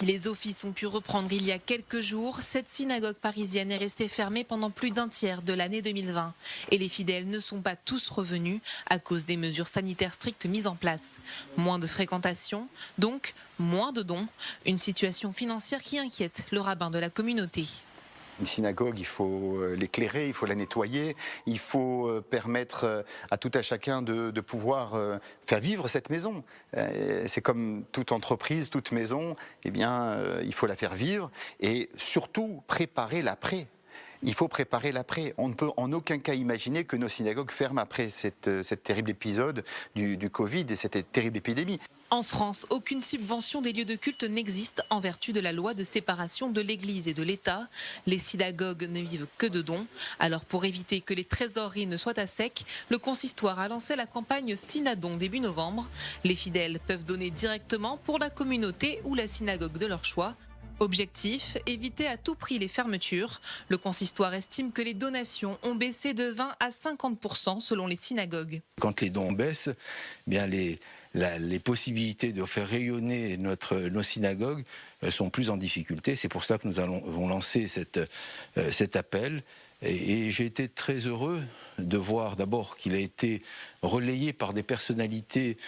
Si les offices ont pu reprendre il y a quelques jours, cette synagogue parisienne est restée fermée pendant plus d'un tiers de l'année 2020. Et les fidèles ne sont pas tous revenus à cause des mesures sanitaires strictes mises en place. Moins de fréquentation, donc moins de dons. Une situation financière qui inquiète le rabbin de la communauté. Une synagogue, il faut l'éclairer, il faut la nettoyer, il faut permettre à tout à chacun de pouvoir faire vivre cette maison. C'est comme toute entreprise, toute maison, eh bien, il faut la faire vivre et surtout préparer l'après. Il faut préparer l'après. On ne peut en aucun cas imaginer que nos synagogues ferment après cet terrible épisode du Covid et cette terrible épidémie. En France, aucune subvention des lieux de culte n'existe en vertu de la loi de séparation de l'Église et de l'État. Les synagogues ne vivent que de dons. Alors pour éviter que les trésoreries ne soient à sec, le consistoire a lancé la campagne Synadon début novembre. Les fidèles peuvent donner directement pour la communauté ou la synagogue de leur choix. Objectif, éviter à tout prix les fermetures. Le consistoire estime que les donations ont baissé de 20 à 50% selon les synagogues. Quand les dons baissent, eh bien les possibilités de faire rayonner nos synagogues sont plus en difficulté. C'est pour ça que nous avons lancé cet appel. Et j'ai été très heureux de voir d'abord qu'il a été relayé par des personnalités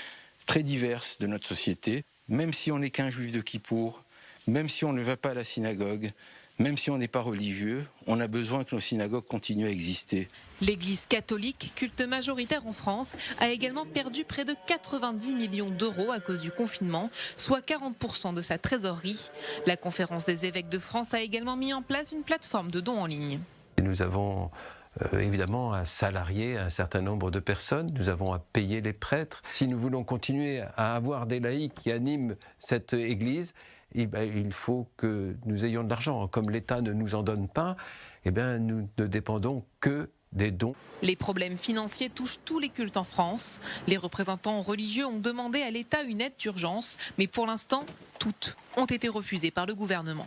très diverses de notre société. Même si on n'est qu'un juif de Kippour, même si on ne va pas à la synagogue, même si on n'est pas religieux, on a besoin que nos synagogues continuent à exister. L'Église catholique, culte majoritaire en France, a également perdu près de 90 millions d'euros à cause du confinement, soit 40% de sa trésorerie. La Conférence des évêques de France a également mis en place une plateforme de dons en ligne. Nous avons évidemment à salarier un certain nombre de personnes, nous avons à payer les prêtres. Si nous voulons continuer à avoir des laïcs qui animent cette Église, eh bien, il faut que nous ayons de l'argent. Comme l'État ne nous en donne pas, eh bien, nous ne dépendons que des dons. Les problèmes financiers touchent tous les cultes en France. Les représentants religieux ont demandé à l'État une aide d'urgence, mais pour l'instant, toutes ont été refusées par le gouvernement.